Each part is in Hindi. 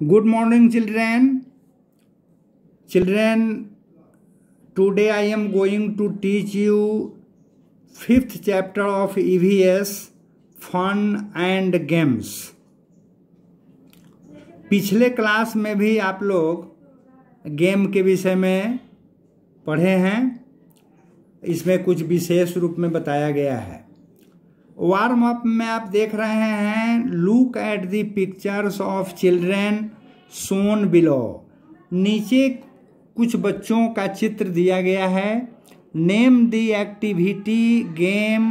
Good morning, children. Children, today I am going to teach you 5th chapter of EVS, Fun and Games. पिछले क्लास में भी आप लोग गेम के विषय में पढ़े हैं। इसमें कुछ विशेष रूप में बताया गया है। वार्म अप में आप देख रहे हैं, look at the pictures of children shown below. नीचे कुछ बच्चों का चित्र दिया गया है। Name the activity game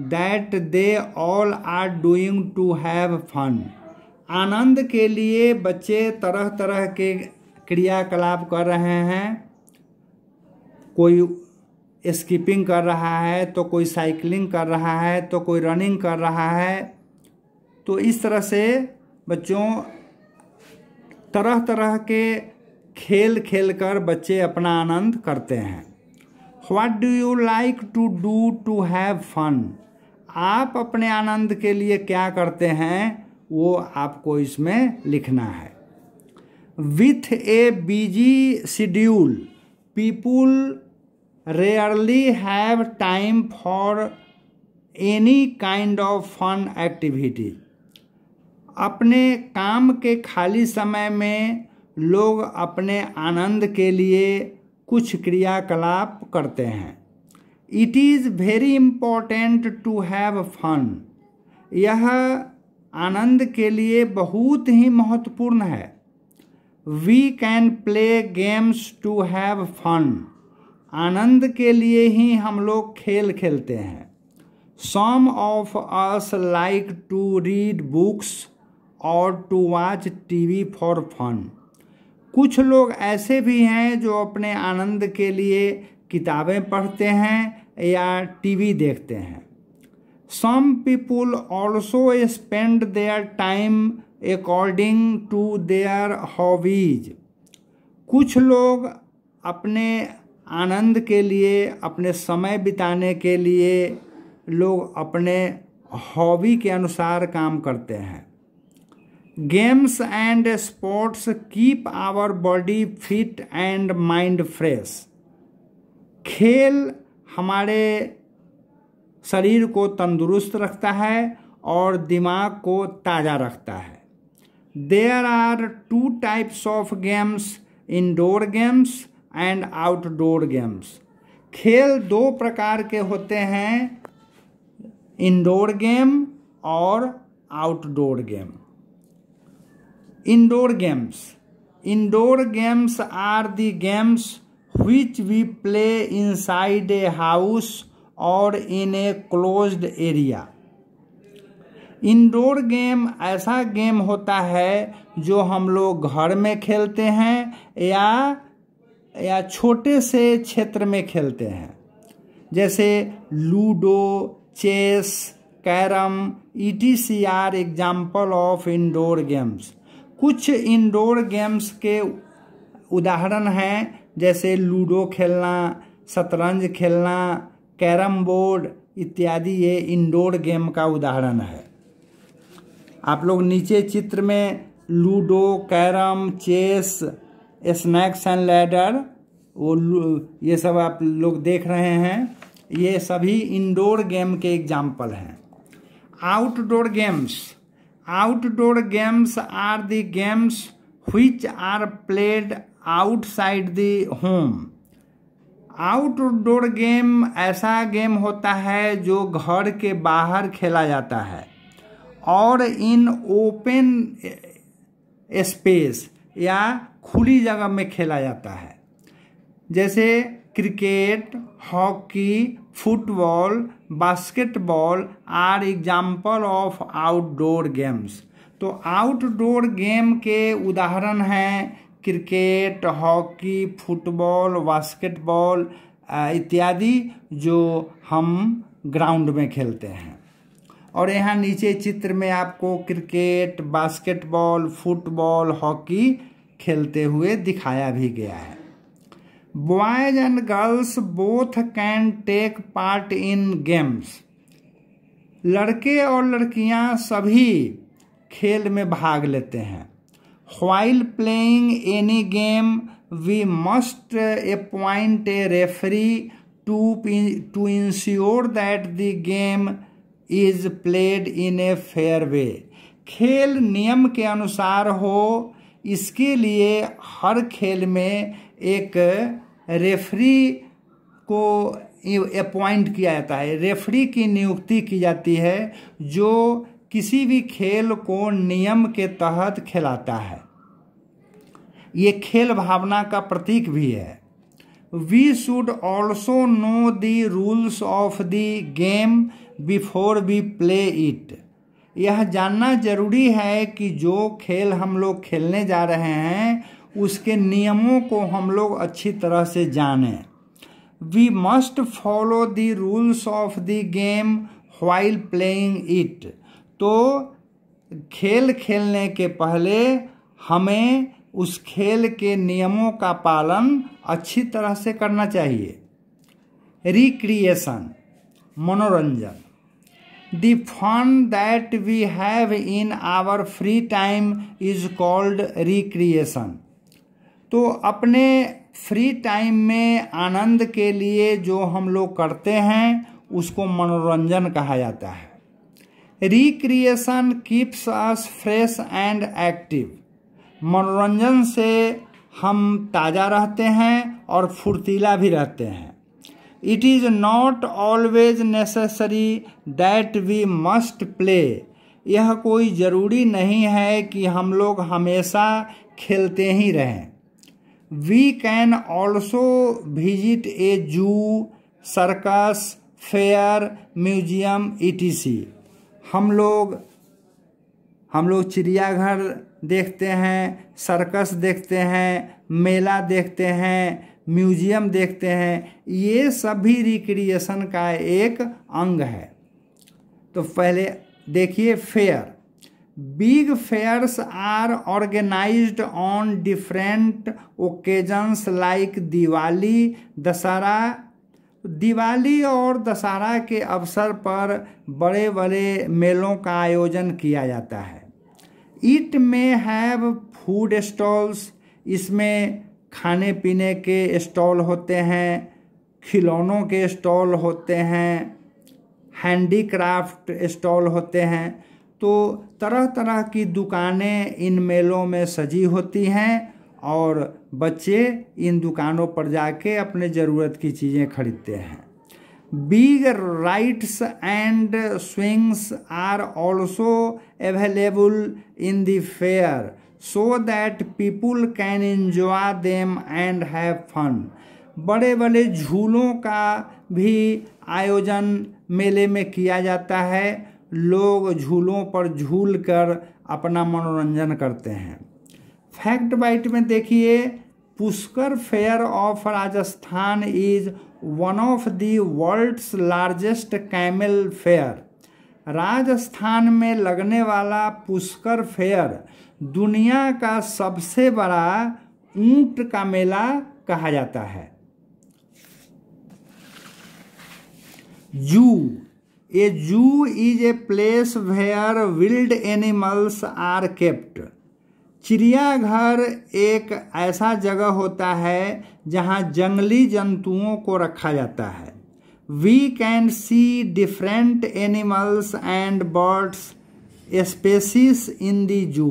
that they all are doing to have fun. आनंद के लिए बच्चे तरह तरह के क्रियाकलाप कर रहे हैं। कोई स्कीपिंग कर रहा है, तो कोई साइकिलिंग कर रहा है, तो कोई रनिंग कर रहा है। तो इस तरह से बच्चों तरह तरह के खेल खेलकर बच्चे अपना आनंद करते हैं। What do you like to do to have fun. आप अपने आनंद के लिए क्या करते हैं, वो आपको इसमें लिखना है। With A busy schedule people rarely have time for any kind of fun activity। अपने काम के खाली समय में लोग अपने आनंद के लिए कुछ क्रियाकलाप करते हैं। It is very important to have fun। यह आनंद के लिए बहुत ही महत्वपूर्ण है। We can play games to have fun। आनंद के लिए ही हम लोग खेल खेलते हैं। Some of us like to read books और to watch TV for fun। कुछ लोग ऐसे भी हैं जो अपने आनंद के लिए किताबें पढ़ते हैं या टीवी देखते हैं। Some people also spend their time according to their hobbies। कुछ लोग अपने आनंद के लिए, अपने समय बिताने के लिए लोग अपने हॉबी के अनुसार काम करते हैं। Games and sports keep our body fit and mind fresh. खेल हमारे शरीर को तंदुरुस्त रखता है और दिमाग को ताज़ा रखता है। There are 2 types of games, indoor games and outdoor games. खेल 2 प्रकार के होते हैं, इंडोर गेम और outdoor game. Indoor games are the games which we play inside a house और in a closed area। Indoor game ऐसा गेम होता है जो हम लोग घर में खेलते हैं या छोटे से क्षेत्र में खेलते हैं, जैसे ludo, chess, carrom, ETC are example of indoor games. कुछ इंडोर गेम्स के उदाहरण हैं, जैसे लूडो खेलना, शतरंज खेलना, कैरम बोर्ड इत्यादि। ये इंडोर गेम का उदाहरण है। आप लोग नीचे चित्र में ludo, carrom, chess, snakes and ladder, ये सब आप लोग देख रहे हैं। ये सभी इंडोर गेम के एग्जाम्पल हैं। Outdoor games are the games which are played outside the home। Outdoor game ऐसा गेम होता है जो घर के बाहर खेला जाता है और इन ओपन स्पेस या खुली जगह में खेला जाता है, जैसे cricket, hockey, football, basketball are example of outdoor games. तो आउटडोर गेम के उदाहरण हैं क्रिकेट, हॉकी, फुटबॉल, बास्केटबॉल इत्यादि, जो हम ग्राउंड में खेलते हैं। और यहाँ नीचे चित्र में आपको क्रिकेट, बास्केटबॉल, फुटबॉल, हॉकी खेलते हुए दिखाया भी गया है। Boys and girls both can take part in games. लड़के और लड़कियां सभी खेल में भाग लेते हैं। While playing any game, we must appoint a referee to ensure that the game is played in a fair way. खेल नियम के अनुसार हो, इसके लिए हर खेल में एक रेफरी को अपॉइंट किया जाता है, रेफरी की नियुक्ति की जाती है जो किसी भी खेल को नियम के तहत खिलाता है। ये खेल भावना का प्रतीक भी है। We should also know the rules of the game before we play it. यह जानना जरूरी है कि जो खेल हम लोग खेलने जा रहे हैं उसके नियमों को हम लोग अच्छी तरह से जानें। We must follow the rules of the game while playing it. तो खेल खेलने के पहले हमें उस खेल के नियमों का पालन अच्छी तरह से करना चाहिए। रिक्रिएशन, मनोरंजन। The fun that we have in our free time is called recreation. तो अपने फ्री टाइम में आनंद के लिए जो हम लोग करते हैं उसको मनोरंजन कहा जाता है। Recreation keeps us fresh and active. मनोरंजन से हम ताज़ा रहते हैं और फुर्तीला भी रहते हैं। It is not always necessary that we must play. यह कोई ज़रूरी नहीं है कि हम लोग हमेशा खेलते ही रहें। We can also visit a zoo, circus, fair, museum, etc. हम लोग चिड़ियाघर देखते हैं, सर्कस देखते हैं, मेला देखते हैं, म्यूजियम देखते हैं। ये सभी रिक्रिएशन का एक अंग है। तो पहले देखिए fair. Big fairs are organised on different occasions like Diwali, Dussehra. Diwali और दशहरा के अवसर पर बड़े बड़े मेलों का आयोजन किया जाता है। इट में हैव फूड स्टॉल्स। इसमें खाने पीने के स्टॉल होते हैं, खिलौनों के स्टॉल होते हैं, हैंडीक्राफ्ट स्टॉल होते हैं। तो तरह तरह की दुकानें इन मेलों में सजी होती हैं और बच्चे इन दुकानों पर जाके अपने ज़रूरत की चीज़ें खरीदते हैं। Big rides and swings are also available in the fair so that people can enjoy them and have fun. बड़े बड़े झूलों का भी आयोजन मेले में किया जाता है। लोग झूलों पर झूल कर अपना मनोरंजन करते हैं। फैक्ट बाइट में देखिए, Pushkar fair of Rajasthan is one of the world's largest camel fair. Rajasthan में लगने वाला पुष्कर फेयर दुनिया का सबसे बड़ा ऊंट का मेला कहा जाता है। Zoo. A zoo is a place where wild animals are kept. चिड़ियाघर एक ऐसा जगह होता है जहां जंगली जंतुओं को रखा जाता है। We can see different animals and birds species in the zoo.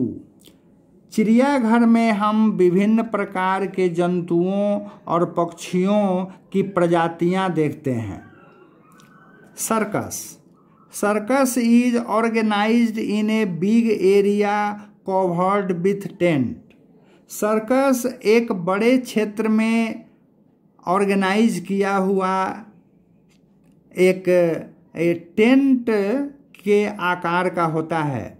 चिड़ियाघर में हम विभिन्न प्रकार के जंतुओं और पक्षियों की प्रजातियां देखते हैं। Circus. Circus is organised in a big area covered with tent. Circus एक बड़े क्षेत्र में ऑर्गेनाइज किया हुआ एक टेंट के आकार का होता है।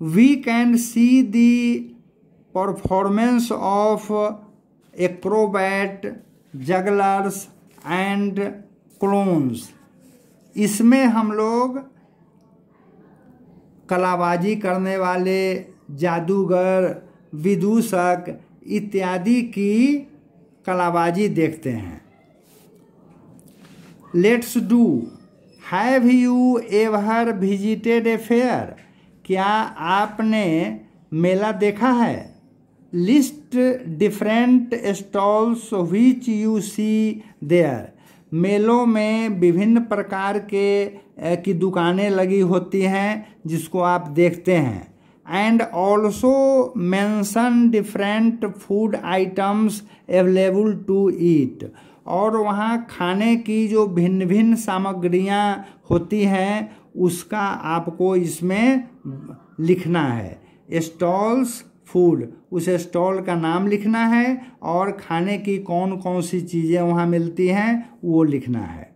We can see the performance of acrobat, jugglers and clowns. इसमें हम लोग कलाबाजी करने वाले जादूगर, विदूषक इत्यादि की कलाबाजी देखते हैं। Let's do. Have you ever visited a fair? क्या आपने मेला देखा है? List different stalls which you see there. मेलों में विभिन्न प्रकार के की दुकानें लगी होती हैं जिसको आप देखते हैं। And also mention different food items available to eat. और वहाँ खाने की जो भिन्न भिन्न सामग्रियाँ होती हैं उसका आपको इसमें लिखना है। स्टॉल्स फूड, उस स्टॉल का नाम लिखना है और खाने की कौन कौन सी चीज़ें वहाँ मिलती हैं वो लिखना है।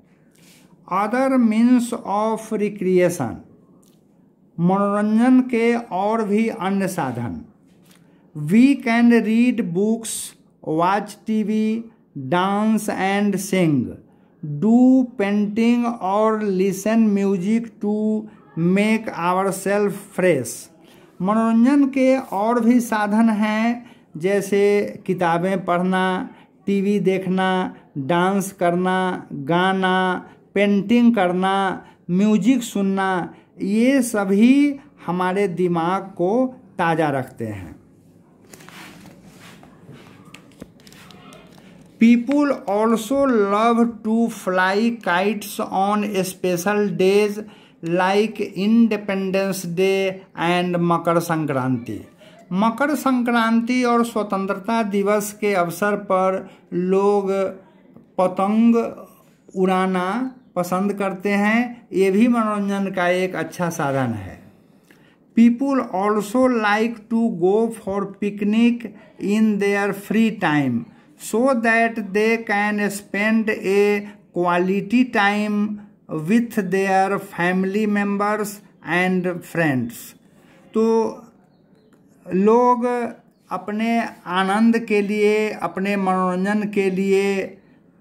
अदर मीन्स ऑफ रिक्रिएशन, मनोरंजन के और भी अन्य साधन। We can read books, watch TV, dance and sing, do painting और listen music to make our self fresh. मनोरंजन के और भी साधन हैं जैसे किताबें पढ़ना, टीवी देखना, डांस करना, गाना, पेंटिंग करना, म्यूजिक सुनना, ये सभी हमारे दिमाग को ताज़ा रखते हैं। People also love to fly kites on special days like Independence Day and Makar Sankranti. Makar Sankranti और स्वतंत्रता दिवस के अवसर पर लोग पतंग उड़ाना पसंद करते हैं। ये भी मनोरंजन का एक अच्छा साधन है। People also like to go for picnic in their free time so that they can spend a quality time with their family members and friends। तो लोग अपने आनंद के लिए, अपने मनोरंजन के लिए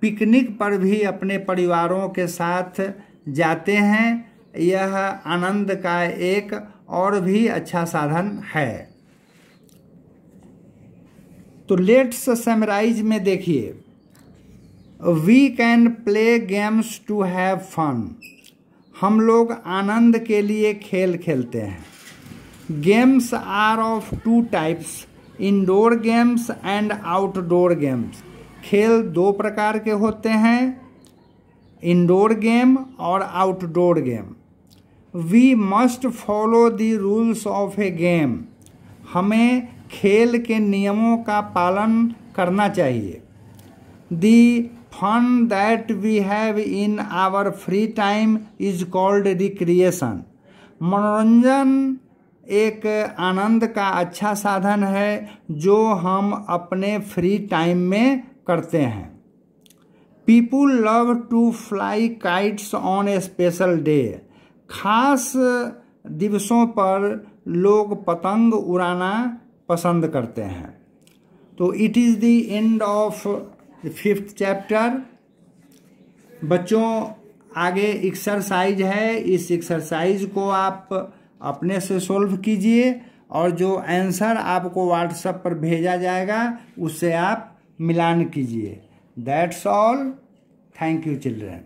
पिकनिक पर भी अपने परिवारों के साथ जाते हैं। यह आनंद का एक और भी अच्छा साधन है। तो लेट्स समराइज में देखिए, we can play games to have fun. हम लोग आनंद के लिए खेल खेलते हैं। Games are of two types, indoor games and outdoor games. खेल दो प्रकार के होते हैं, इंडोर गेम और outdoor game. We must follow the rules of a game. हमें खेल के नियमों का पालन करना चाहिए। The fun that we have in our free time is called recreation. मनोरंजन एक आनंद का अच्छा साधन है जो हम अपने फ्री टाइम में करते हैं। People love to fly kites on a special day. खास दिवसों पर लोग पतंग उड़ाना पसंद करते हैं। तो it is the end of the 5th chapter. बच्चों, आगे एक्सरसाइज है, इस एक्सरसाइज को आप अपने से सोल्व कीजिए और जो आंसर आपको व्हाट्सएप पर भेजा जाएगा उससे आप मिलान कीजिए। That's all. Thank you children.